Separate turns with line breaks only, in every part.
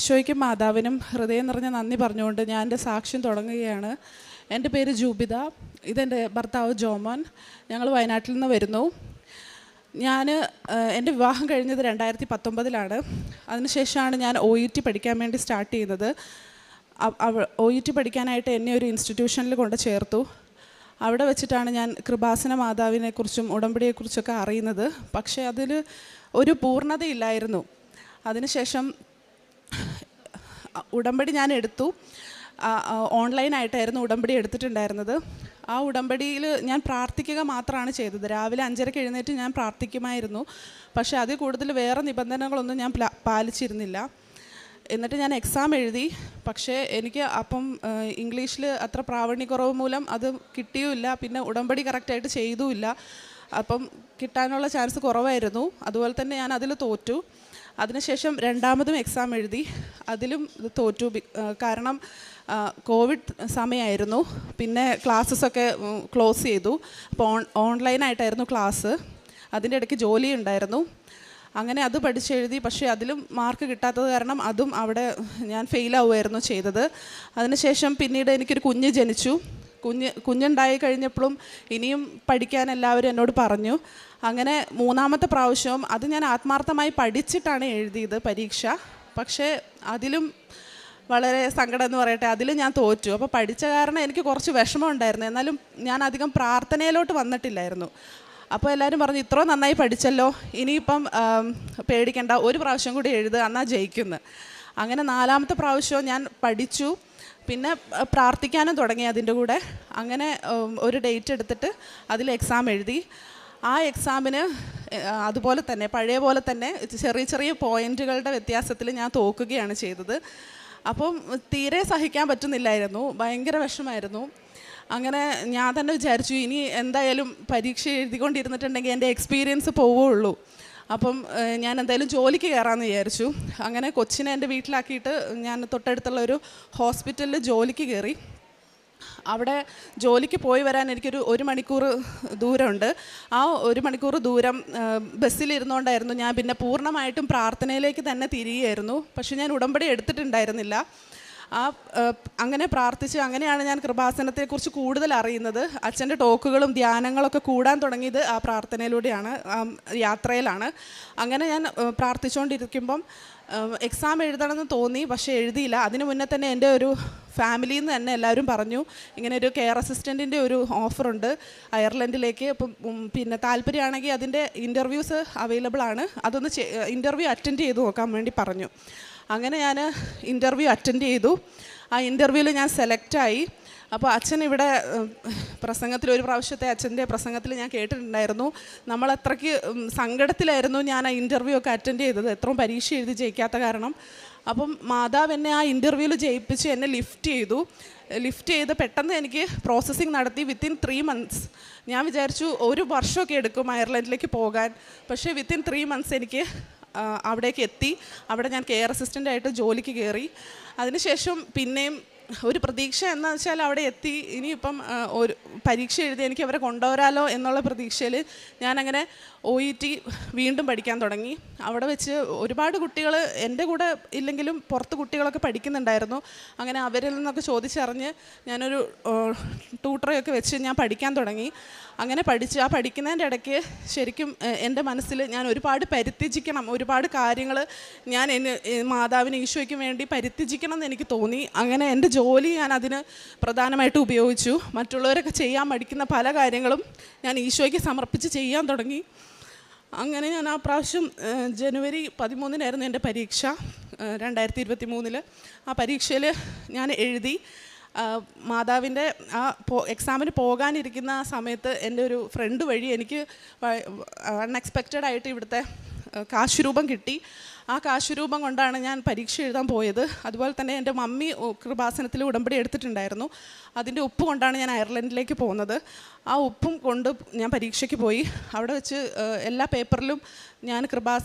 ഈശോയ്ക്കും മാതാവിനും ഹൃദയം നിറഞ്ഞ നന്ദി പറഞ്ഞുകൊണ്ട് ഞാൻ എൻ്റെ സാക്ഷ്യം തുടങ്ങുകയാണ്. എൻ്റെ പേര് ജൂബിത, ഇതെൻ്റെ ഭർത്താവ് ജോമോൻ. ഞങ്ങൾ വയനാട്ടിൽ നിന്ന് വരുന്നു. എൻ്റെ വിവാഹം കഴിഞ്ഞത് 2019 അതിനുശേഷമാണ് ഞാൻ OET പഠിക്കാൻ വേണ്ടി സ്റ്റാർട്ട് ചെയ്തത്. OET പഠിക്കാനായിട്ട് എന്നെ ഒരു ഇൻസ്റ്റിറ്റ്യൂഷനിൽ കൊണ്ട് ചേർത്തു. അവിടെ വെച്ചിട്ടാണ് ഞാൻ കൃപാസന മാതാവിനെക്കുറിച്ചും ഉടമ്പടിയെക്കുറിച്ചൊക്കെ അറിയുന്നത്. പക്ഷേ അതിൽ ഒരു പൂർണ്ണതയില്ലായിരുന്നു. അതിനുശേഷം ഉടമ്പടി ഞാൻ എടുത്തു. ഓൺലൈനായിട്ടായിരുന്നു ഉടമ്പടി എടുത്തിട്ടുണ്ടായിരുന്നത്. ആ ഉടമ്പടിയിൽ ഞാൻ പ്രാർത്ഥിക്കുക മാത്രമാണ് ചെയ്തത്. രാവിലെ 5:30 എഴുന്നേറ്റ് ഞാൻ പ്രാർത്ഥിക്കുമായിരുന്നു. പക്ഷേ അതിൽ കൂടുതൽ വേറെ നിബന്ധനകളൊന്നും ഞാൻ പാലിച്ചിരുന്നില്ല. എന്നിട്ട് ഞാൻ എക്സാം എഴുതി. പക്ഷേ എനിക്ക് അപ്പം ഇംഗ്ലീഷിൽ അത്ര പ്രാവീണ്യക്കുറവ് മൂലം അത് കിട്ടിയുമില്ല. പിന്നെ ഉടമ്പടി കറക്റ്റായിട്ട് ചെയ്തുമില്ല. അപ്പം കിട്ടാനുള്ള ചാൻസ് കുറവായിരുന്നു. അതുപോലെ തന്നെ ഞാൻ അതിൽ തോറ്റു. അതിനുശേഷം രണ്ടാമതും എക്സാം എഴുതി. അതിലും തോറ്റു. കാരണം കോവിഡ് സമയമായിരുന്നു. പിന്നെ ക്ലാസ്സസൊക്കെ ക്ലോസ് ചെയ്തു. അപ്പോൾ ഓൺലൈനായിട്ടായിരുന്നു ക്ലാസ്. അതിൻ്റെ ഇടയ്ക്ക് ജോലി ഉണ്ടായിരുന്നു. അങ്ങനെ അത് പഠിച്ചെഴുതി. പക്ഷേ അതിലും മാർക്ക് കിട്ടാത്തത് കാരണം അതും അവിടെ ഞാൻ ഫെയിലാവുമായിരുന്നു ചെയ്തത്. അതിനുശേഷം പിന്നീട് എനിക്കൊരു കുഞ്ഞ് ജനിച്ചു. കുഞ്ഞുണ്ടായി കഴിഞ്ഞപ്പോഴും ഇനിയും പഠിക്കാൻ എല്ലാവരും എന്നോട് പറഞ്ഞു. അങ്ങനെ മൂന്നാമത്തെ പ്രാവശ്യവും അത് ഞാൻ ആത്മാർത്ഥമായി പഠിച്ചിട്ടാണ് എഴുതിയത് പരീക്ഷ. പക്ഷേ അതിലും വളരെ സങ്കടം എന്ന് പറയട്ടെ, അതിലും ഞാൻ തോറ്റു. അപ്പോൾ പഠിച്ച കാരണം എനിക്ക് കുറച്ച് വിഷമം ഉണ്ടായിരുന്നു. എന്നാലും ഞാൻ അധികം പ്രാർത്ഥനയിലോട്ട് വന്നിട്ടില്ലായിരുന്നു. അപ്പോൾ എല്ലാവരും പറഞ്ഞു, ഇത്ര നന്നായി പഠിച്ചല്ലോ, ഇനിയിപ്പം പേടിക്കണ്ട, ഒരു പ്രാവശ്യം കൂടി എഴുതുക, എന്നാൽ ജയിക്കുന്നു. അങ്ങനെ നാലാമത്തെ പ്രാവശ്യവും ഞാൻ പഠിച്ചു. പിന്നെ പ്രാർത്ഥിക്കാനും തുടങ്ങി അതിൻ്റെ കൂടെ. അങ്ങനെ ഒരു ഡേറ്റ് എടുത്തിട്ട് അതിൽ എക്സാം എഴുതി. ആ എക്സാമിന് അതുപോലെ തന്നെ പഴയ പോലെ തന്നെ ചെറിയ ചെറിയ പോയിൻറ്റുകളുടെ വ്യത്യാസത്തിൽ ഞാൻ തോക്കുകയാണ് ചെയ്തത്. അപ്പം തീരെ സഹിക്കാൻ പറ്റുന്നില്ലായിരുന്നു. ഭയങ്കര വിഷമമായിരുന്നു. അങ്ങനെ ഞാൻ തന്നെ വിചാരിച്ചു, ഇനി എന്തായാലും പരീക്ഷ എഴുതിക്കൊണ്ടിരുന്നിട്ടുണ്ടെങ്കിൽ എൻ്റെ എക്സ്പീരിയൻസ് പോവുകയുള്ളൂ. അപ്പം ഞാൻ എന്തായാലും ജോലിക്ക് കയറാമെന്ന് വിചാരിച്ചു. അങ്ങനെ കൊച്ചിനെ എൻ്റെ വീട്ടിലാക്കിയിട്ട് ഞാൻ തൊട്ടടുത്തുള്ള ഒരു ഹോസ്പിറ്റലിൽ ജോലിക്ക് കയറി. അവിടെ ജോലിക്ക് പോയി വരാൻ എനിക്കൊരു 1 മണിക്കൂർ ദൂരമുണ്ട്. ആ 1 മണിക്കൂർ ദൂരം ബസ്സിലിരുന്നുകൊണ്ടായിരുന്നു ഞാൻ പിന്നെ പൂർണ്ണമായിട്ടും പ്രാർത്ഥനയിലേക്ക് തന്നെ തിരികെയായിരുന്നു. പക്ഷെ ഞാൻ ഉടമ്പടി എടുത്തിട്ടുണ്ടായിരുന്നില്ല. അങ്ങനെ പ്രാർത്ഥിച്ച് അങ്ങനെയാണ് ഞാൻ കൃപാസനത്തെക്കുറിച്ച് കൂടുതൽ അറിയുന്നത്. അച്ഛൻ്റെ ടോക്കുകളും ധ്യാനങ്ങളൊക്കെ കൂടാൻ തുടങ്ങിയത് ആ പ്രാർത്ഥനയിലൂടെയാണ്, യാത്രയിലാണ്. അങ്ങനെ ഞാൻ പ്രാർത്ഥിച്ചുകൊണ്ടിരിക്കുമ്പം എക്സാം എഴുതണമെന്ന് തോന്നി, പക്ഷേ എഴുതിയില്ല. അതിന് മുന്നേ തന്നെ എൻ്റെ ഒരു ഫാമിലിയിൽ നിന്ന് തന്നെ എല്ലാവരും പറഞ്ഞു, ഇങ്ങനെ ഒരു കെയർ അസിസ്റ്റൻറ്റിൻ്റെ ഒരു ഓഫറുണ്ട് അയർലൻഡിലേക്ക്. അപ്പം പിന്നെ താല്പര്യമാണെങ്കിൽ അതിൻ്റെ ഇൻ്റർവ്യൂസ് അവൈലബിൾ ആണ്, അതൊന്ന് ഇൻ്റർവ്യൂ അറ്റൻഡ് ചെയ്ത് നോക്കാൻ വേണ്ടി പറഞ്ഞു. അങ്ങനെ ഞാൻ ഇൻ്റർവ്യൂ അറ്റൻഡ് ചെയ്തു. ആ ഇൻ്റർവ്യൂവിൽ ഞാൻ സെലക്റ്റായി. അപ്പോൾ അച്ഛൻ ഇവിടെ പ്രസംഗത്തിൽ, ഒരു പ്രാവശ്യത്തെ അച്ഛൻ്റെ പ്രസംഗത്തിൽ ഞാൻ കേട്ടിട്ടുണ്ടായിരുന്നു, നമ്മളത്രയ്ക്ക് സങ്കടത്തിലായിരുന്നു ഞാൻ ആ ഇൻ്റർവ്യൂ ഒക്കെ അറ്റൻഡ് ചെയ്തത്, എത്രയും പരീക്ഷ എഴുതി ജയിക്കാത്ത കാരണം. അപ്പം മാതാവ് എന്നെ ആ ഇൻ്റർവ്യൂവിൽ ജയിപ്പിച്ച് എന്നെ ലിഫ്റ്റ് ചെയ്ത് പെട്ടെന്ന് എനിക്ക് പ്രോസസ്സിങ് നടത്തി. Within 3 months. ഞാൻ വിചാരിച്ചു 1 വർഷമൊക്കെ എടുക്കും അയർലൻഡിലേക്ക് പോകാൻ. പക്ഷേ വിത്തിൻ 3 months എനിക്ക് അവിടേക്ക് എത്തി. അവിടെ ഞാൻ കെയർ അസിസ്റ്റൻ്റായിട്ട് ജോലിക്ക് കയറി. അതിനുശേഷം പിന്നെയും ഒരു പ്രതീക്ഷ എന്ന് വെച്ചാൽ അവിടെ എത്തി, ഇനിയിപ്പം ഒരു പരീക്ഷ എഴുതി എനിക്ക് അവരെ കൊണ്ടുവരാലോ എന്നുള്ള പ്രതീക്ഷയിൽ ഞാനങ്ങനെ OET വീണ്ടും പഠിക്കാൻ തുടങ്ങി. അവിടെ വെച്ച് ഒരുപാട് കുട്ടികൾ എൻ്റെ കൂടെ ഇല്ലെങ്കിലും പുറത്ത് കുട്ടികളൊക്കെ പഠിക്കുന്നുണ്ടായിരുന്നു. അങ്ങനെ അവരിൽ നിന്നൊക്കെ ചോദിച്ചറിഞ്ഞ് ഞാനൊരു ട്യൂട്ടറൊക്കെ വെച്ച് ഞാൻ പഠിക്കാൻ തുടങ്ങി. അങ്ങനെ ആ പഠിക്കുന്നതിൻ്റെ ഇടയ്ക്ക് ശരിക്കും എൻ്റെ മനസ്സിൽ ഞാൻ ഒരുപാട് പരിത്യജിക്കണം, ഒരുപാട് കാര്യങ്ങൾ ഞാൻ മാതാവിന് ഈശോയ്ക്ക് വേണ്ടി പരിത്യജിക്കണം എന്ന് എനിക്ക് തോന്നി. അങ്ങനെ എൻ്റെ ജോലി ഞാൻ അതിന് പ്രധാനമായിട്ട് ഉപയോഗിച്ചു. മറ്റുള്ളവരൊക്കെ ചെയ്യാൻ മടിക്കുന്ന പല കാര്യങ്ങളും ഞാൻ ഈശോയ്ക്ക് സമർപ്പിച്ച് ചെയ്യാൻ തുടങ്ങി. അങ്ങനെ ഞാൻ ആ പ്രാവശ്യം ജനുവരി 13 എൻ്റെ പരീക്ഷ, 2023. ആ പരീക്ഷയിൽ ഞാൻ എഴുതി. മാതാവിൻ്റെ ആ എക്സാമിന് പോകാനിരിക്കുന്ന ആ സമയത്ത് എൻ്റെ ഒരു ഫ്രണ്ട് വഴി എനിക്ക് അൺഎക്സ്പെക്റ്റഡ് ആയിട്ട് ഇവിടുത്തെ കാശുരൂപം കിട്ടി. ആ കാശുരൂപം കൊണ്ടാണ് ഞാൻ പരീക്ഷ എഴുതാൻ പോയത്. അതുപോലെ തന്നെ എൻ്റെ മമ്മി കൃപാസനത്തിൽ ഉടമ്പടി എടുത്തിട്ടുണ്ടായിരുന്നു. അതിൻ്റെ ഉപ്പ് കൊണ്ടാണ് ഞാൻ അയർലൻഡിലേക്ക് പോകുന്നത്. ആ ഉപ്പും കൊണ്ട് ഞാൻ പരീക്ഷയ്ക്ക് പോയി. അവിടെ വെച്ച് എല്ലാ പേപ്പറിലും ഞാൻ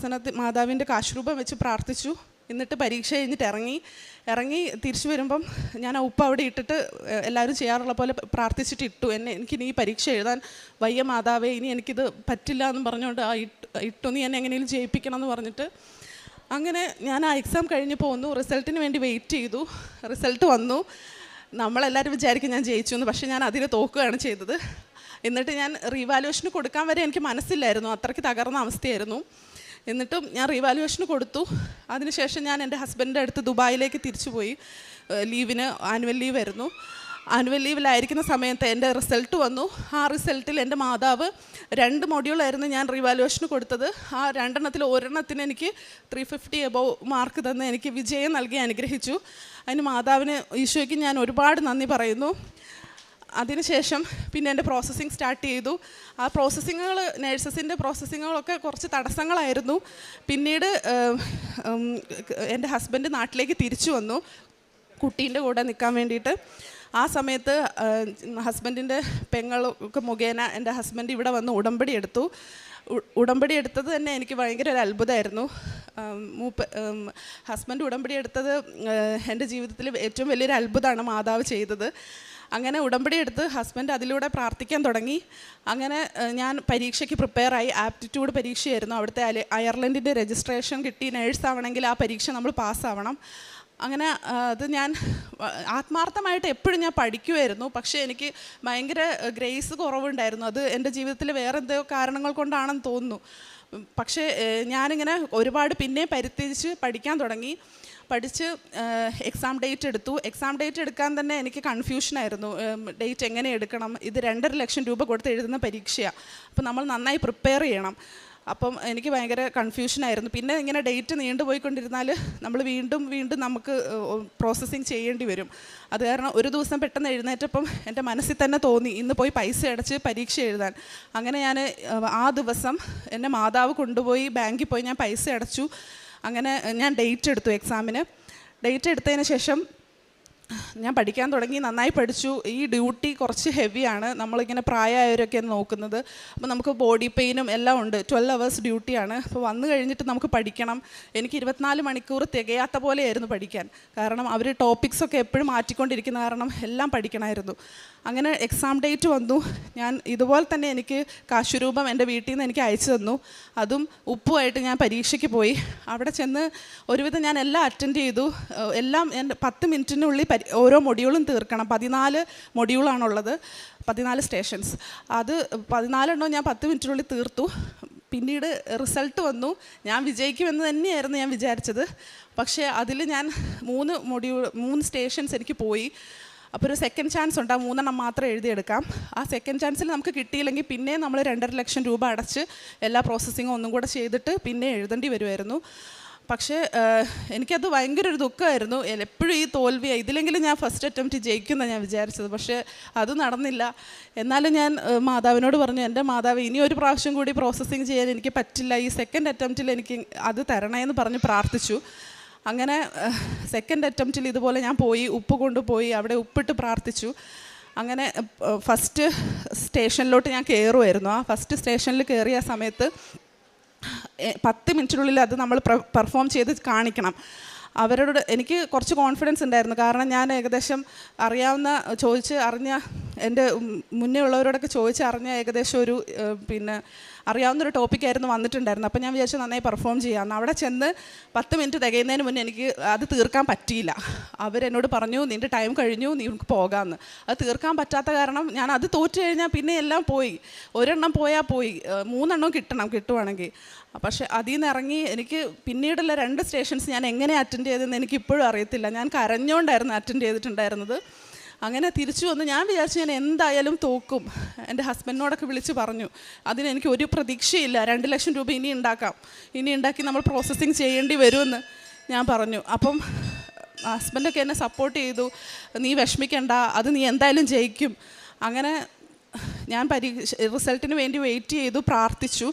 മാതാവിൻ്റെ കാശുരൂപം വെച്ച് പ്രാർത്ഥിച്ചു. എന്നിട്ട് പരീക്ഷ കഴിഞ്ഞിട്ട് ഇറങ്ങി തിരിച്ചു വരുമ്പം ഞാൻ ആ ഉപ്പ് അവിടെ ഇട്ടിട്ട് എല്ലാവരും ചെയ്യാറുള്ള പോലെ പ്രാർത്ഥിച്ചിട്ട് ഇട്ടു. എനിക്കിനി ഈ പരീക്ഷ എഴുതാൻ വയ്യ മാതാവേ, ഇനി എനിക്കിത് പറ്റില്ല എന്ന് പറഞ്ഞുകൊണ്ട് ഇട്ടു, നീ എന്നെ എങ്ങനെയും ജയിപ്പിക്കണം എന്ന് പറഞ്ഞിട്ട് അങ്ങനെ ഞാൻ ആ എക്സാം കഴിഞ്ഞ് പോന്നു, റിസൾട്ടിന് വേണ്ടി വെയിറ്റ് ചെയ്തു. റിസൾട്ട് വന്നു. നമ്മളെല്ലാവരും വിചാരിക്കും ഞാൻ ജയിച്ചു എന്ന്, പക്ഷേ ഞാൻ അതിന് തോക്കുകയാണ് ചെയ്തത്. എന്നിട്ട് ഞാൻ റീവാലുവേഷന് കൊടുക്കാൻ വരെ എനിക്ക് മനസ്സില്ലായിരുന്നു, അത്രയ്ക്ക് തകർന്ന അവസ്ഥയായിരുന്നു. എന്നിട്ടും ഞാൻ റീവാലുവേഷന് കൊടുത്തു. അതിനുശേഷം ഞാൻ എൻ്റെ ഹസ്ബൻഡിൻ്റെ അടുത്ത് ദുബായിലേക്ക് തിരിച്ചു പോയി. ലീവിന് ആനുവൽ ലീവ് ആയിരുന്നു. ആനുവൽ ലീവിലായിരിക്കുന്ന സമയത്ത് എൻ്റെ റിസൾട്ട് വന്നു. ആ റിസൾട്ടിൽ എൻ്റെ മാതാവ് 2 മൊഡ്യൂളായിരുന്നു ഞാൻ റീവാലുവേഷന് കൊടുത്തത്. ആ 2 ഒരെണ്ണത്തിന് എനിക്ക് 350 എബോവ് മാർക്ക് തന്ന് എനിക്ക് വിജയം നൽകി അനുഗ്രഹിച്ചു. അതിന് മാതാവിന്, ഈശോയ്ക്ക് ഞാൻ ഒരുപാട് നന്ദി പറയുന്നു. അതിനുശേഷം പിന്നെ എൻ്റെ പ്രോസസ്സിങ് സ്റ്റാർട്ട് ചെയ്തു. ആ പ്രോസസ്സിങ്ങുകൾ, നേഴ്സസിൻ്റെ പ്രോസസ്സിങ്ങുകളൊക്കെ കുറച്ച് തടസ്സങ്ങളായിരുന്നു. പിന്നീട് എൻ്റെ ഹസ്ബൻഡ് നാട്ടിലേക്ക് തിരിച്ചു വന്നു കുട്ടീൻ്റെ കൂടെ നിൽക്കാൻ വേണ്ടിയിട്ട്. ആ സമയത്ത് ഹസ്ബൻഡിൻ്റെ പെങ്ങൾക്ക് മുഖേന എൻ്റെ ഹസ്ബൻഡ് ഇവിടെ വന്ന് ഉടമ്പടി എടുത്തു. ഉടമ്പടി എടുത്തത് തന്നെ എനിക്ക് ഭയങ്കര ഒരു അത്ഭുതമായിരുന്നു. ഹസ്ബൻഡ് ഉടമ്പടി എടുത്തത് എൻ്റെ ജീവിതത്തിൽ ഏറ്റവും വലിയൊരു അത്ഭുതമാണ് മാതാവ് ചെയ്തത്. അങ്ങനെ ഉടമ്പടി എടുത്ത് ഹസ്ബൻഡ് അതിലൂടെ പ്രാർത്ഥിക്കാൻ തുടങ്ങി. അങ്ങനെ ഞാൻ പരീക്ഷയ്ക്ക് പ്രിപ്പയറായി. ആപ്റ്റിറ്റ്യൂഡ് പരീക്ഷയായിരുന്നു. അവിടുത്തെ അയർലൻഡിൻ്റെ രജിസ്ട്രേഷൻ കിട്ടി. നേഴ്സാവണമെങ്കിൽ ആ പരീക്ഷ നമ്മൾ പാസ്സാവണം. അങ്ങനെ അത് ഞാൻ ആത്മാർത്ഥമായിട്ട് എപ്പോഴും ഞാൻ പഠിക്കുമായിരുന്നു. പക്ഷേ എനിക്ക് ഭയങ്കര ഗ്രേസ് കുറവുണ്ടായിരുന്നു. അത് എൻ്റെ ജീവിതത്തിൽ വേറെ എന്തോ കാരണങ്ങൾ കൊണ്ടാണെന്ന് തോന്നുന്നു. പക്ഷേ ഞാനിങ്ങനെ ഒരുപാട് പിന്നെ പരിത്യജിച്ച് പഠിക്കാൻ തുടങ്ങി. പഠിച്ച് എക്സാം ഡേറ്റ് എടുത്തു. എക്സാം ഡേറ്റ് എടുക്കാൻ തന്നെ എനിക്ക് കൺഫ്യൂഷനായിരുന്നു. ഡേറ്റ് എങ്ങനെ എടുക്കണം? ഇത് 2.5 ലക്ഷം രൂപ കൊടുത്ത് എഴുതുന്ന പരീക്ഷയാണ്. അപ്പോൾ നമ്മൾ നന്നായി പ്രിപ്പയർ ചെയ്യണം. അപ്പം എനിക്ക് ഭയങ്കര കൺഫ്യൂഷനായിരുന്നു. പിന്നെ ഇങ്ങനെ ഡേറ്റ് നീണ്ടുപോയിക്കൊണ്ടിരുന്നാൽ നമ്മൾ വീണ്ടും നമുക്ക് പ്രോസസ്സിങ് ചെയ്യേണ്ടി വരും. അത് കാരണം ഒരു ദിവസം പെട്ടെന്ന് എഴുന്നേറ്റപ്പം എൻ്റെ മനസ്സിൽ തന്നെ തോന്നി ഇന്ന് പോയി പൈസ അടച്ച് പരീക്ഷ എഴുതാൻ. അങ്ങനെ ഞാൻ ആ ദിവസം എൻ്റെ മാതാവ് കൊണ്ടുപോയി ബാങ്കിൽ പോയി ഞാൻ പൈസ അടച്ചു. അങ്ങനെ ഞാൻ ഡേറ്റ് എടുത്തു എക്സാമിന്. ഡേറ്റ് എടുത്തതിന് ശേഷം ഞാൻ പഠിക്കാൻ തുടങ്ങി. നന്നായി പഠിച്ചു. ഈ ഡ്യൂട്ടി കുറച്ച് ഹെവിയാണ്. നമ്മളിങ്ങനെ പ്രായമായവരൊക്കെയാണ് നോക്കുന്നത്. അപ്പോൾ നമുക്ക് ബോഡി പെയിനും എല്ലാം ഉണ്ട്. 12 hours ഡ്യൂട്ടിയാണ്. അപ്പോൾ വന്നു കഴിഞ്ഞിട്ട് നമുക്ക് പഠിക്കണം. എനിക്ക് 24 മണിക്കൂർ തികയാത്ത പോലെയായിരുന്നു പഠിക്കാൻ. കാരണം അവർ ടോപ്പിക്സൊക്കെ എപ്പോഴും മാറ്റിക്കൊണ്ടിരിക്കുന്ന കാരണം എല്ലാം പഠിക്കണമായിരുന്നു. അങ്ങനെ എക്സാം ഡേറ്റ് വന്നു. ഞാൻ ഇതുപോലെ തന്നെ എനിക്ക് കാശുരൂപം എൻ്റെ വീട്ടിൽ നിന്ന് എനിക്ക് അയച്ചു തന്നു. അതും ഉപ്പുമായിട്ട് ഞാൻ പരീക്ഷയ്ക്ക് പോയി. അവിടെ ചെന്ന് ഒരുവിധം ഞാൻ എല്ലാം അറ്റൻഡ് ചെയ്തു. എല്ലാം എൻ്റെ 10 മിനിറ്റിനുള്ളിൽ ഓരോ മൊഡ്യൂളും തീർക്കണം. 14 മൊഡ്യൂളാണുള്ളത്, 14 സ്റ്റേഷൻസ്. അത് 14 എണ്ണം ഞാൻ 10 മിനിറ്റിനുള്ളിൽ തീർത്തു. പിന്നീട് റിസൾട്ട് വന്നു. ഞാൻ വിജയിക്കുമെന്ന് തന്നെയായിരുന്നു ഞാൻ വിചാരിച്ചത്. പക്ഷേ അതിൽ ഞാൻ 3 സ്റ്റേഷൻസ് എനിക്ക് പോയി. അപ്പോൾ ഒരു സെക്കൻഡ് ചാൻസ് ഉണ്ട്. ആ 3 എണ്ണം മാത്രം എഴുതിയെടുക്കാം. ആ സെക്കൻഡ് ചാൻസിൽ നമുക്ക് കിട്ടിയില്ലെങ്കിൽ പിന്നെ നമ്മൾ 2.5 ലക്ഷം രൂപ അടച്ച് എല്ലാ പ്രോസസ്സിങ്ങും ഒന്നും കൂടെ ചെയ്തിട്ട് പിന്നെ എഴുതേണ്ടി വരുമായിരുന്നു. പക്ഷേ എനിക്കത് ഭയങ്കര ഒരു ദുഃഖമായിരുന്നു. എപ്പോഴും ഈ തോൽവിയാണ്. ഇതിലെങ്കിലും ഞാൻ ഫസ്റ്റ് അറ്റംപ്റ്റ് ജയിക്കുമെന്നാണ് ഞാൻ വിചാരിച്ചത്. പക്ഷേ അത് നടന്നില്ല. എന്നാലും ഞാൻ മാതാവിനോട് പറഞ്ഞു, എൻ്റെ മാതാവ് ഇനി ഒരു പ്രാവശ്യം കൂടി പ്രോസസ്സിങ് ചെയ്യാൻ എനിക്ക് പറ്റില്ല, ഈ സെക്കൻഡ് അറ്റംപ്റ്റിൽ എനിക്ക് അത് തരണേന്ന് പറഞ്ഞ് പ്രാർത്ഥിച്ചു. അങ്ങനെ സെക്കൻഡ് അറ്റംപ്റ്റിൽ ഇതുപോലെ ഞാൻ പോയി, ഉപ്പ് കൊണ്ടുപോയി അവിടെ ഉപ്പിട്ട് പ്രാർത്ഥിച്ചു. അങ്ങനെ ഫസ്റ്റ് സ്റ്റേഷനിലോട്ട് ഞാൻ കയറുമായിരുന്നു. ആ ഫസ്റ്റ് സ്റ്റേഷനിൽ കയറിയ സമയത്ത് 10 മിനിറ്റിനുള്ളിൽ അത് നമ്മൾ പെർഫോം ചെയ്ത് കാണിക്കണം. അവരോട് എനിക്ക് കുറച്ച് കോൺഫിഡൻസ് ഉണ്ടായിരുന്നു. കാരണം ഞാൻ ഏകദേശം അറിഞ്ഞ എൻ്റെ മുന്നേ ഉള്ളവരോടൊക്കെ ചോദിച്ചറിഞ്ഞ ഏകദേശം ഒരു അറിയാവുന്നൊരു ടോപ്പിക്കായിരുന്നു വന്നിട്ടുണ്ടായിരുന്നു. അപ്പോൾ ഞാൻ വിചാരിച്ചു നന്നായി പെർഫോം ചെയ്യാമെന്ന്. അവിടെ ചെന്ന് 10 മിനിറ്റ് തികയുന്നതിന് മുന്നേ എനിക്ക് അത് തീർക്കാൻ പറ്റിയില്ല. അവരെന്നോട് പറഞ്ഞു നിൻ്റെ ടൈം കഴിഞ്ഞു, നീ പോകാമെന്ന്. അത് തീർക്കാൻ പറ്റാത്ത കാരണം ഞാൻ അത് തോറ്റു കഴിഞ്ഞാൽ പിന്നെ എല്ലാം പോയി. ഒരെണ്ണം പോയാൽ പോയി, 3 എണ്ണം കിട്ടുവാണെങ്കിൽ. പക്ഷേ അതിൽ നിന്ന് ഇറങ്ങി എനിക്ക് പിന്നീടുള്ള 2 സ്റ്റേഷൻസ് ഞാൻ എങ്ങനെ അറ്റൻഡ് ചെയ്തതെന്ന് എനിക്കിപ്പോഴും അറിയത്തില്ല. ഞാൻ കരഞ്ഞുകൊണ്ടായിരുന്നു അറ്റൻഡ് ചെയ്തിട്ടുണ്ടായിരുന്നത്. അങ്ങനെ തിരിച്ചു വന്ന് ഞാൻ വിചാരിച്ചു ഞാൻ എന്തായാലും തോക്കും. എൻ്റെ ഹസ്ബൻഡിനോടൊക്കെ വിളിച്ച് പറഞ്ഞു. അതിനെനിക്ക് ഒരു പ്രതീക്ഷയില്ല, 2 ലക്ഷം രൂപ ഇനി ഉണ്ടാക്കി നമ്മൾ പ്രോസസ്സിങ് ചെയ്യേണ്ടി വരുമെന്ന് ഞാൻ പറഞ്ഞു. അപ്പം ഹസ്ബൻഡൊക്കെ എന്നെ സപ്പോർട്ട് ചെയ്തു. നീ വിഷമിക്കണ്ട, അത് നീ എന്തായാലും ജയിക്കും. അങ്ങനെ ഞാൻ റിസൾട്ടിന് വേണ്ടി വെയിറ്റ് ചെയ്തു, പ്രാർത്ഥിച്ചു.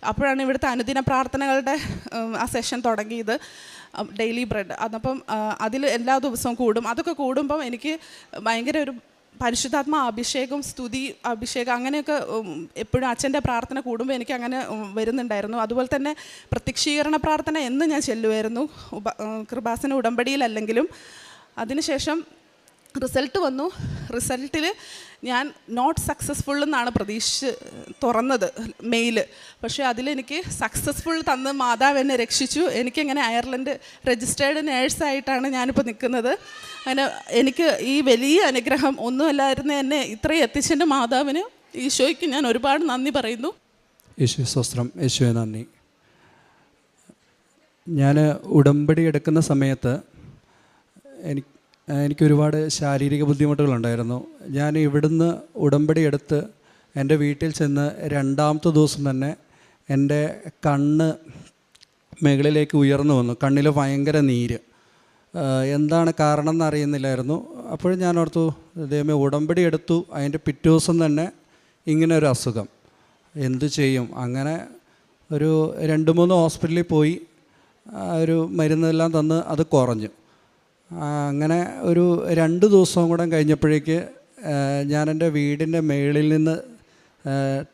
അപ്പോഴാണ് ഇവിടുത്തെ അനുദിന പ്രാർത്ഥനകളുടെ ആ സെഷൻ തുടങ്ങിയത്, ഡെയിലി ബ്രെഡ്. അതപ്പം അതിൽ എല്ലാ ദിവസവും കൂടും. അതൊക്കെ കൂടുമ്പം എനിക്ക് ഭയങ്കര ഒരു പരിശുദ്ധാത്മ അഭിഷേകം, സ്തുതി അഭിഷേകം, അങ്ങനെയൊക്കെ എപ്പോഴും അച്ഛൻ്റെ പ്രാർത്ഥന കൂടുമ്പോൾ എനിക്ക് അങ്ങനെ വരുന്നുണ്ടായിരുന്നു. അതുപോലെ തന്നെ പ്രത്യക്ഷീകരണ പ്രാർത്ഥന എന്ന് ഞാൻ ചെല്ലുമായിരുന്നു, കൃപാസന ഉടമ്പടിയിലല്ലെങ്കിലും. അതിനുശേഷം റിസൾട്ട് വന്നു. റിസൾട്ടിൽ ഞാൻ നോട്ട് സക്സസ്ഫുൾ എന്നാണ് പ്രതീക്ഷിച്ച് തുറന്നത് മെയില്. പക്ഷേ അതിലെനിക്ക് സക്സസ്ഫുൾ തന്ന് മാതാവ് എന്നെ രക്ഷിച്ചു. എനിക്കങ്ങനെ അയർലൻഡ് രജിസ്റ്റേർഡ് നേഴ്സായിട്ടാണ് ഞാനിപ്പോൾ നിൽക്കുന്നത്. അങ്ങനെ എനിക്ക് ഈ വലിയ അനുഗ്രഹം ഒന്നുമല്ലായിരുന്നു എന്നെ ഇത്രയും എത്തിച്ചതിൻ്റെ മാതാവിന്, ഈശോയ്ക്ക് ഞാൻ ഒരുപാട് നന്ദി പറയുന്നു.
യേശു സ്വസ്ത്രം, യേശുവെ നന്ദി. ഞാൻ ഉടമ്പടി എടുക്കുന്ന സമയത്ത് എനിക്കൊരുപാട് ശാരീരിക ബുദ്ധിമുട്ടുകളുണ്ടായിരുന്നു. ഞാൻ ഇവിടുന്ന് ഉടമ്പടി എടുത്ത് എൻ്റെ വീട്ടിൽ ചെന്ന് രണ്ടാമത്തെ ദിവസം തന്നെ എൻ്റെ കണ്ണ് മുകളിലേക്ക് ഉയർന്നു വന്നു. കണ്ണിൽ ഭയങ്കര നീര്. എന്താണ് കാരണം എന്നറിയുന്നില്ലായിരുന്നു. അപ്പോഴും ഞാൻ ഓർത്തു, ദൈവമേ, ഉടമ്പടി എടുത്തു, അതിൻ്റെ പിറ്റേ ദിവസം തന്നെ ഇങ്ങനെ ഒരു അസുഖം, എന്തു ചെയ്യും? അങ്ങനെ ഒരു 2-3 ഹോസ്പിറ്റലിൽ പോയി, ഒരു മരുന്നെല്ലാം തന്ന് അത് കുറഞ്ഞു. അങ്ങനെ ഒരു 2 ദിവസവും കൂടെ കഴിഞ്ഞപ്പോഴേക്ക് ഞാൻ എൻ്റെ വീടിൻ്റെ മേളിൽ നിന്ന്,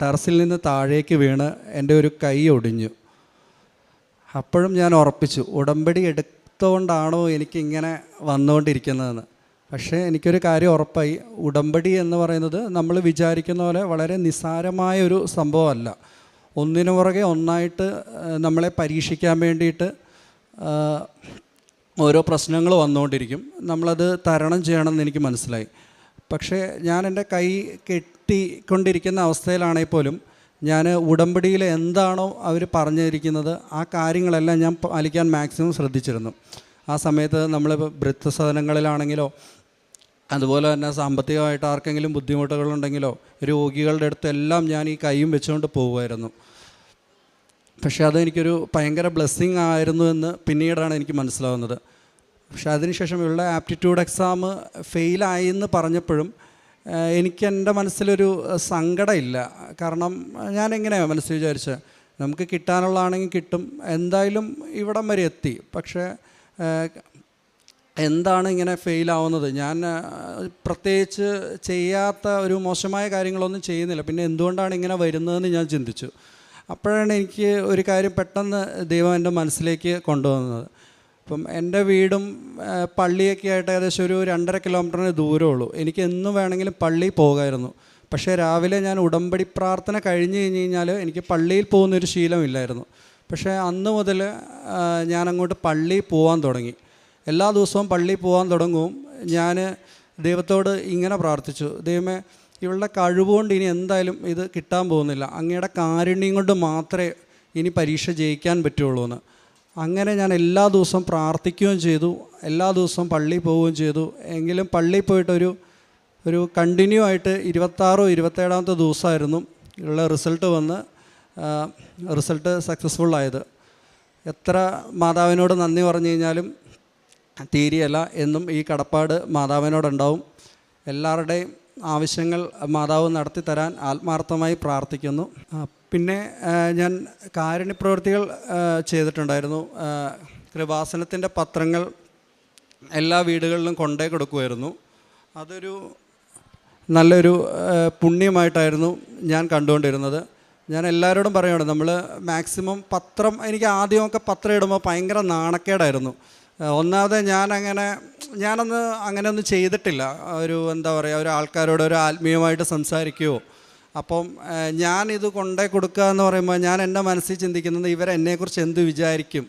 ടെറസിൽ നിന്ന് താഴേക്ക് വീണ് എൻ്റെ ഒരു കൈ ഒടിഞ്ഞു. അപ്പോഴും ഞാൻ ഉറപ്പിച്ചു, ഉടമ്പടി എടുത്തുകൊണ്ടാണോ എനിക്കിങ്ങനെ വന്നുകൊണ്ടിരിക്കുന്നതെന്ന്. പക്ഷേ എനിക്കൊരു കാര്യം ഉറപ്പായി, ഉടമ്പടി എന്ന് പറയുന്നത് നമ്മൾ വിചാരിക്കുന്ന പോലെ വളരെ നിസ്സാരമായൊരു സംഭവമല്ല. ഒന്നിനു പുറകെ ഒന്നായിട്ട് നമ്മളെ പരീക്ഷിക്കാൻ വേണ്ടിയിട്ട് ഓരോ പ്രശ്നങ്ങൾ വന്നുകൊണ്ടിരിക്കും. നമ്മളത് തരണം ചെയ്യണമെന്ന് എനിക്ക് മനസ്സിലായി. പക്ഷേ ഞാൻ എൻ്റെ കൈ കെട്ടിക്കൊണ്ടിരിക്കുന്ന അവസ്ഥയിലാണെങ്കിൽ പോലും ഞാൻ ഉടമ്പടിയിൽ എന്താണോ അവർ പറഞ്ഞിരിക്കുന്നത് ആ കാര്യങ്ങളെല്ലാം ഞാൻ പാലിക്കാൻ മാക്സിമം ശ്രദ്ധിച്ചിരുന്നു. ആ സമയത്ത് നമ്മൾ വൃദ്ധസദനങ്ങളിലാണെങ്കിലോ, അതുപോലെ തന്നെ സാമ്പത്തികമായിട്ട് ആർക്കെങ്കിലും ബുദ്ധിമുട്ടുകളുണ്ടെങ്കിലോ, രോഗികളുടെ അടുത്തെല്ലാം ഞാൻ ഈ കൈയും വെച്ചുകൊണ്ട് പോകുമായിരുന്നു. പക്ഷേ അതെനിക്കൊരു ഭയങ്കര ബ്ലെസ്സിങ് ആയിരുന്നു എന്ന് പിന്നീടാണ് എനിക്ക് മനസ്സിലാവുന്നത്. പക്ഷേ അതിനുശേഷം ഉള്ള ആപ്റ്റിറ്റ്യൂഡ് എക്സാം ഫെയിലായി എന്ന് പറഞ്ഞപ്പോഴും എനിക്ക് എൻ്റെ മനസ്സിലൊരു സങ്കടമില്ല. കാരണം ഞാൻ എങ്ങനെയാണ് മനസ്സിൽ വിചാരിച്ചത്, നമുക്ക് കിട്ടാനുള്ളതാണെങ്കിൽ കിട്ടും, എന്തായാലും ഇവിടം വരെ എത്തി. പക്ഷേ എന്താണ് ഇങ്ങനെ ഫെയിലാവുന്നത്? ഞാൻ പ്രത്യേകിച്ച് ചെയ്യാത്ത ഒരു മോശമായ കാര്യങ്ങളൊന്നും ചെയ്യുന്നില്ല, പിന്നെ എന്തുകൊണ്ടാണ് ഇങ്ങനെ വരുന്നതെന്ന് ഞാൻ ചിന്തിച്ചു. അപ്പോഴാണ് എനിക്ക് ഒരു കാര്യം പെട്ടെന്ന് ദൈവം എൻ്റെ മനസ്സിലേക്ക് കൊണ്ടുവന്നത്. ഇപ്പം എൻ്റെ വീടും പള്ളിയൊക്കെ ആയിട്ട് ഏകദേശം ഒരു 2.5 കിലോമീറ്ററിന് ദൂരമുള്ളൂ. എനിക്ക് എന്നും വേണമെങ്കിലും പള്ളിയിൽ പോകാമായിരുന്നു. പക്ഷേ രാവിലെ ഞാൻ ഉടമ്പടി പ്രാർത്ഥന കഴിഞ്ഞ് കഴിഞ്ഞാൽ എനിക്ക് പള്ളിയിൽ പോകുന്നൊരു ശീലമില്ലായിരുന്നു. പക്ഷേ അന്ന് മുതൽ ഞാൻ അങ്ങോട്ട് പള്ളിയിൽ പോകാൻ തുടങ്ങി. എല്ലാ ദിവസവും പള്ളിയിൽ പോകാൻ തുടങ്ങും. ഞാൻ ദൈവത്തോട് ഇങ്ങനെ പ്രാർത്ഥിച്ചു, ദൈവമേ, ഇവളുടെ കഴിവുകൊണ്ട് ഇനി എന്തായാലും ഇത് കിട്ടാൻ പോകുന്നില്ല, അങ്ങയുടെ കാരുണ്യം കൊണ്ട് മാത്രമേ ഇനി പരീക്ഷ ജയിക്കാൻ പറ്റുള്ളൂ എന്ന്. അങ്ങനെ ഞാൻ എല്ലാ ദിവസവും പ്രാർത്ഥിക്കുകയും ചെയ്തു, എല്ലാ ദിവസവും പള്ളിയിൽ പോവുകയും ചെയ്തു. എങ്കിലും പള്ളിയിൽ പോയിട്ടൊരു കണ്ടിന്യൂ ആയിട്ട് 26-27 ദിവസമായിരുന്നു ഉള്ള റിസൾട്ട് വന്ന് റിസൾട്ട് സക്സസ്ഫുള്ളായത്. എത്ര മാതാവിനോട് നന്ദി പറഞ്ഞു കഴിഞ്ഞാലും തീരെയല്ല. എന്നും ഈ കടപ്പാട് മാതാവിനോടുണ്ടാവും. എല്ലാവരുടെയും ആവശ്യങ്ങൾ മാതാവ് നടത്തി തരാൻ ആത്മാർത്ഥമായി പ്രാർത്ഥിക്കുന്നു. പിന്നെ ഞാൻ കാരുണ്യപ്രവൃത്തികൾ ചെയ്തിട്ടുണ്ടായിരുന്നു. കൃപാസനത്തിൻ്റെ പത്രങ്ങൾ എല്ലാ വീടുകളിലും കൊണ്ടേ കൊടുക്കുമായിരുന്നു. അതൊരു നല്ലൊരു പുണ്യമായിട്ടായിരുന്നു ഞാൻ കണ്ടുകൊണ്ടിരുന്നത്. ഞാൻ എല്ലാവരോടും പറയുകയാണ്, നമ്മൾ മാക്സിമം പത്രം, എനിക്ക് ആദ്യമൊക്കെ പത്രം ഇടുമ്പോൾ ഭയങ്കര നാണക്കേടായിരുന്നു. ഒന്നാമത് ഞാനൊന്ന് അങ്ങനെയൊന്നും ചെയ്തിട്ടില്ല. എന്താ പറയുക, ഒരു ആൾക്കാരോട് ഒരു ആത്മീയമായിട്ട് സംസാരിക്കുകയോ. അപ്പം ഞാനിത് കൊണ്ടേ കൊടുക്കുക എന്ന് പറയുമ്പോൾ ഞാൻ എൻ്റെ മനസ്സിൽ ചിന്തിക്കുന്നത് ഇവരെന്നെക്കുറിച്ച് എന്ത് വിചാരിക്കും,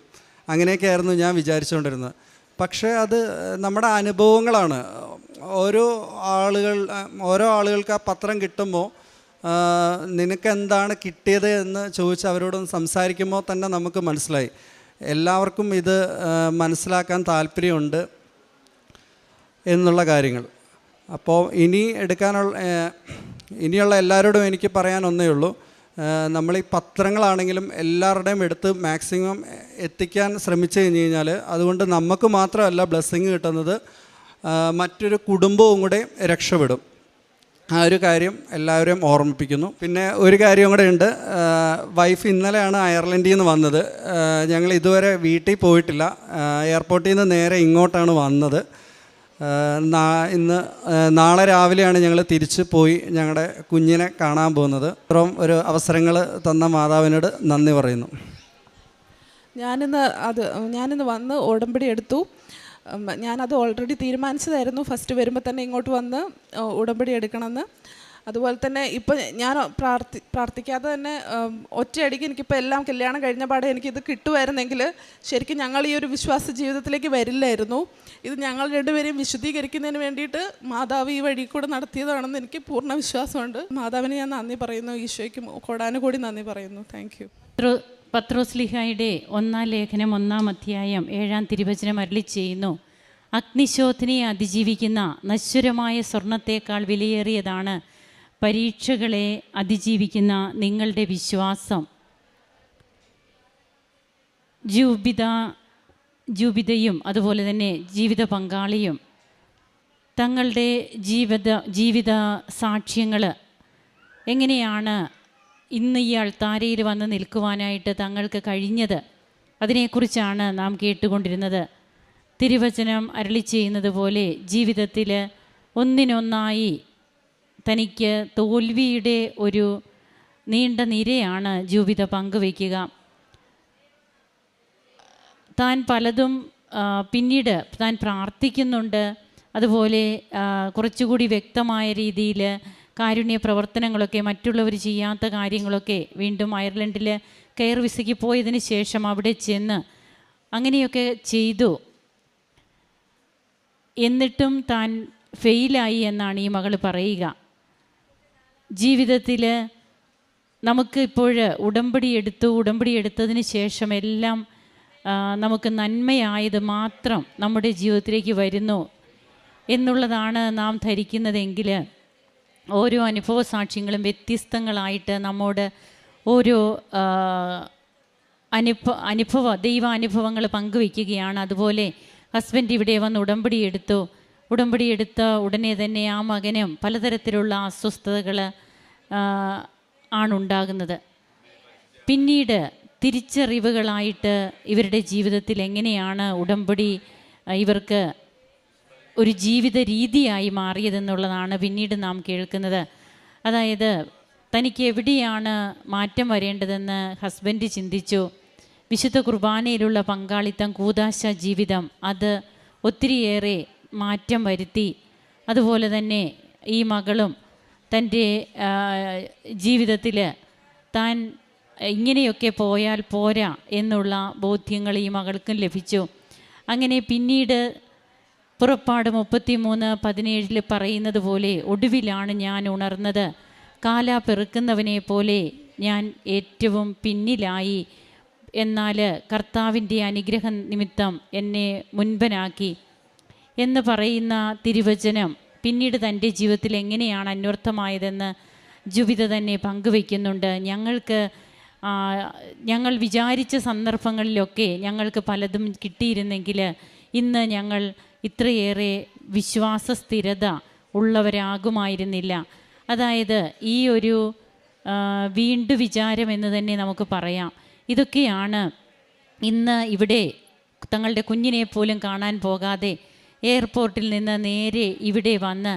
അങ്ങനെയൊക്കെയായിരുന്നു ഞാൻ വിചാരിച്ചുകൊണ്ടിരുന്നത്. പക്ഷേ അത് നമ്മുടെ അനുഭവങ്ങളാണ്. ഓരോ ആളുകൾക്ക് ആ പത്രം കിട്ടുമ്പോൾ നിനക്കെന്താണ് കിട്ടിയത് എന്ന് ചോദിച്ച് അവരോടൊന്ന് സംസാരിക്കുമ്പോൾ തന്നെ നമുക്ക് മനസ്സിലായി എല്ലാവർക്കും ഇത് മനസ്സിലാക്കാൻ താല്പര്യമുണ്ട് എന്നുള്ള കാര്യങ്ങൾ. അപ്പോൾ ഇനിയുള്ള എല്ലാവരോടും എനിക്ക് പറയാൻ ഒന്നേ ഉള്ളൂ, നമ്മൾ ഈ പത്രങ്ങളാണെങ്കിലും എല്ലാവരുടെയും എടുത്ത് മാക്സിമം എത്തിക്കാൻ ശ്രമിച്ചു കഴിഞ്ഞ് കഴിഞ്ഞാൽ അതുകൊണ്ട് നമുക്ക് മാത്രമല്ല ബ്ലെസ്സിങ് കിട്ടുന്നത്, മറ്റൊരു കുടുംബവും കൂടെ രക്ഷപ്പെടും. ആ ഒരു കാര്യം എല്ലാവരെയും ഓർമ്മിപ്പിക്കുന്നു. പിന്നെ ഒരു കാര്യം കൂടെ ഉണ്ട്. വൈഫ് ഇന്നലെയാണ് അയർലൻഡിൽ നിന്ന് വന്നത്. ഞങ്ങൾ ഇതുവരെ വീട്ടിൽ പോയിട്ടില്ല. എയർപോർട്ടിൽ നിന്ന് നേരെ ഇങ്ങോട്ടാണ് വന്നത്. നാളെ രാവിലെയാണ് ഞങ്ങൾ തിരിച്ച് പോയി ഞങ്ങളുടെ കുഞ്ഞിനെ കാണാൻ പോകുന്നത്. ഇത്രയും ഒരു അവസരങ്ങൾ തന്ന മാതാവിനോട് നന്ദി പറയുന്നു.
ഞാനിന്ന് വന്ന് ഉടമ്പടി എടുത്തു. ഞാനത് ഓൾറെഡി തീരുമാനിച്ചതായിരുന്നു ഫസ്റ്റ് വരുമ്പോൾ തന്നെ ഇങ്ങോട്ട് വന്ന് ഉടമ്പടി എടുക്കണമെന്ന്. അതുപോലെ തന്നെ ഇപ്പം ഞാൻ പ്രാർത്ഥിക്കാതെ തന്നെ ഒറ്റയടിക്ക് എനിക്കിപ്പോൾ എല്ലാം കല്യാണം കഴിഞ്ഞ പാടെ എനിക്കിത് കിട്ടുമായിരുന്നെങ്കിൽ ശരിക്കും ഞങ്ങൾ ഈ ഒരു വിശ്വാസ ജീവിതത്തിലേക്ക് വരില്ലായിരുന്നു. ഇത് ഞങ്ങൾ രണ്ടുപേരെയും വിശുദ്ധീകരിക്കുന്നതിന് വേണ്ടിയിട്ട് മാതാവ് ഈ വഴി കൂടെ നടത്തിയതാണെന്ന് എനിക്ക് പൂർണ്ണ വിശ്വാസമുണ്ട്. മാതാവിന് ഞാൻ നന്ദി പറയുന്നു, ഈശോയ്ക്ക് കോടാനുകൂടി നന്ദി പറയുന്നു. Thank you.
പത്രോസ്ലീഹായുടെ 1-ാം ലേഖനം 1-ാം അധ്യായം 7-ാം തിരുവചനം അരുളി ചെയ്യുന്നു, അഗ്നിശോധനയെ അതിജീവിക്കുന്ന നശ്വരമായ സ്വർണത്തേക്കാൾ വിലയേറിയതാണ് പരീക്ഷകളെ അതിജീവിക്കുന്ന നിങ്ങളുടെ വിശ്വാസം. ജൂബിതയും അതുപോലെ തന്നെ ജീവിത പങ്കാളിയും തങ്ങളുടെ ജീവിത സാക്ഷ്യങ്ങൾ എങ്ങനെയാണ് ഇന്ന് ഈ അൾത്താരയിൽ വന്ന് നിൽക്കുവാനായിട്ട് തങ്ങൾക്ക് കഴിഞ്ഞത്, അതിനെക്കുറിച്ചാണ് നാം കേട്ടുകൊണ്ടിരുന്നത്. തിരുവചനം അരുളി ചെയ്യുന്നത് പോലെ ജീവിതത്തിൽ ഒന്നിനൊന്നായി തനിക്ക് തോൽവിയുടെ ഒരു നീണ്ട നിരയാണ് ജൂബിത പങ്കുവയ്ക്കുക. താൻ പലതും പിന്നീട് താൻ പ്രാർത്ഥിക്കുന്നുണ്ട്, അതുപോലെ കുറച്ചുകൂടി വ്യക്തമായ രീതിയിൽ കാരുണ്യ പ്രവർത്തനങ്ങളൊക്കെ, മറ്റുള്ളവർ ചെയ്യാത്ത കാര്യങ്ങളൊക്കെ, വീണ്ടും അയർലൻഡിൽ കെയർ വിസയ്ക്ക് പോയതിന് ശേഷം അവിടെ ചെന്ന് അങ്ങനെയൊക്കെ ചെയ്തു. എന്നിട്ടും താൻ ഫെയിലായി എന്നാണ് ഈ മകൾ പറയുക. ജീവിതത്തിൽ നമുക്ക് ഇപ്പോൾ ഉടമ്പടി എടുത്തതിന് ശേഷം എല്ലാം നമുക്ക് നന്മയായത് മാത്രം നമ്മുടെ ജീവിതത്തിലേക്ക് വരുന്നു എന്നുള്ളതാണ് നാം ധരിക്കുന്നതെങ്കിൽ, ഓരോ അനുഭവ സാക്ഷ്യങ്ങളും വ്യത്യസ്തങ്ങളായിട്ട് നമ്മോട് ഓരോ ദൈവാനുഭവങ്ങൾ പങ്കുവയ്ക്കുകയാണ്. അതുപോലെ ഹസ്ബൻഡ് ഇവിടെ വന്ന് ഉടമ്പടി എടുത്ത ഉടനെ തന്നെ ആ മകനും പലതരത്തിലുള്ള അസ്വസ്ഥതകൾ ആണുണ്ടാകുന്നത്. പിന്നീട് തിരിച്ചറിവുകളായിട്ട് ഇവരുടെ ജീവിതത്തിൽ എങ്ങനെയാണ് ഉടമ്പടി ഇവർക്ക് ഒരു ജീവിത രീതിയായി മാറിയതെന്നുള്ളതാണ് പിന്നീട് നാം കേൾക്കുന്നത്. അതായത് തനിക്ക് എവിടെയാണ് മാറ്റം വരേണ്ടതെന്ന് ഹസ്ബൻഡ് ചിന്തിച്ചു. വിശുദ്ധ കുർബാനയിലുള്ള പങ്കാളിത്തം, കൂദാശ ജീവിതം, അത് ഒത്തിരിയേറെ മാറ്റം വരുത്തി. അതുപോലെ തന്നെ ഈ മകളും തൻ്റെ ജീവിതത്തിൽ താൻ ഇങ്ങനെയൊക്കെ പോയാൽ പോരാ എന്നുള്ള ബോധ്യങ്ങൾ ഈ മകൾക്കും ലഭിച്ചു. അങ്ങനെ പിന്നീട് പുറപ്പാട് 33:17 പറയുന്നത് പോലെ, ഒടുവിലാണ് ഞാൻ ഉണർന്നത്, കാല പെറുക്കുന്നവനെ പോലെ ഞാൻ ഏറ്റവും പിന്നിലായി, എന്നാൽ കർത്താവിൻ്റെ അനുഗ്രഹം നിമിത്തം എന്നെ മുൻപനാക്കി എന്ന് പറയുന്ന തിരുവചനം പിന്നീട് തൻ്റെ ജീവിതത്തിൽ എങ്ങനെയാണ് അന്വർത്ഥമായതെന്ന് ജുബിത തന്നെ പങ്കുവയ്ക്കുന്നുണ്ട്. ഞങ്ങൾ വിചാരിച്ച സന്ദർഭങ്ങളിലൊക്കെ ഞങ്ങൾക്ക് പലതും കിട്ടിയിരുന്നെങ്കിൽ ഇന്ന് ഞങ്ങൾ ഇത്രയേറെ വിശ്വാസ സ്ഥിരത ഉള്ളവരാകുമായിരുന്നില്ല. അതായത് ഈ ഒരു വീണ്ടു വിചാരം എന്ന് തന്നെ നമുക്ക് പറയാം. ഇതൊക്കെയാണ് ഇന്ന് ഇവിടെ തങ്ങളുടെ കുഞ്ഞിനെ പോലും കാണാൻ പോകാതെ എയർപോർട്ടിൽ നിന്ന് നേരെ ഇവിടെ വന്ന്,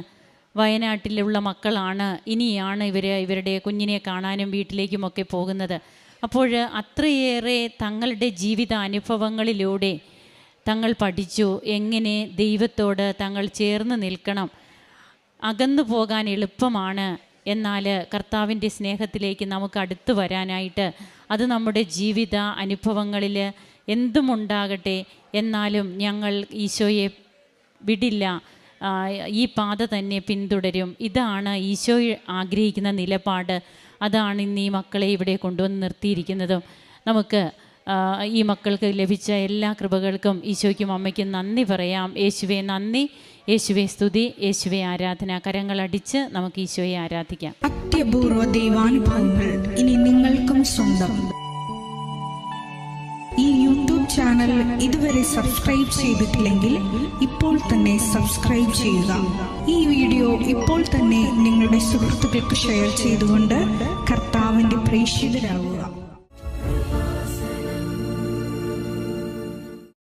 വയനാട്ടിലുള്ള മക്കളാണ്, ഇനിയാണ് ഇവരുടെ കുഞ്ഞിനെ കാണാനും വീട്ടിലേക്കുമൊക്കെ പോകുന്നത്. അപ്പോൾ അത്രയേറെ തങ്ങളുടെ ജീവിത അനുഭവങ്ങളിലൂടെ തങ്ങൾ പഠിച്ചു എങ്ങനെ ദൈവത്തോട് തങ്ങൾ ചേർന്ന് നിൽക്കണം. അകന്നു പോകാൻ എളുപ്പമാണ്, എന്നാൽ കർത്താവിൻ്റെ സ്നേഹത്തിലേക്ക് നമുക്ക് അടുത്ത് വരാനായിട്ട് അത് നമ്മുടെ ജീവിത അനുഭവങ്ങളിൽ എന്തുമുണ്ടാകട്ടെ, എന്നാലും ഞങ്ങൾ ഈശോയെ വിടില്ല, ഈ പാത തന്നെ പിന്തുടരും. ഇതാണ് ഈശോ ആഗ്രഹിക്കുന്ന നിലപാട്. അതാണ് ഇന്ന് ഈ മക്കളെ ഇവിടെ കൊണ്ടുവന്ന് നിർത്തിയിരിക്കുന്നതും. നമുക്ക് ഈ മക്കൾക്ക് ലഭിച്ച എല്ലാ കൃപകൾക്കും ഈശോയ്ക്കും അമ്മയ്ക്കും നന്ദി പറയാം. യേശുവേ നന്ദി, യേശുവേ സ്തുതി, യേശുവേ ആരാധന. കരങ്ങളടിച്ച് നമുക്ക് ഈശോയെ ആരാധിക്കാം.
അത്യപൂർവ ദൈവാനുഭവങ്ങൾ ഇനി നിങ്ങൾക്കും സ്വന്തം. ഈ യൂട്യൂബ് ചാനൽ ഇതുവരെ സബ്സ്ക്രൈബ് ചെയ്തിട്ടില്ലെങ്കിൽ ഇപ്പോൾ തന്നെ സബ്സ്ക്രൈബ് ചെയ്യുക. ഈ വീഡിയോ ഇപ്പോൾ തന്നെ നിങ്ങളുടെ സുഹൃത്തുക്കൾക്ക് ഷെയർ ചെയ്തുകൊണ്ട് കർത്താവിൻ്റെ പ്രേക്ഷിതരാകുക.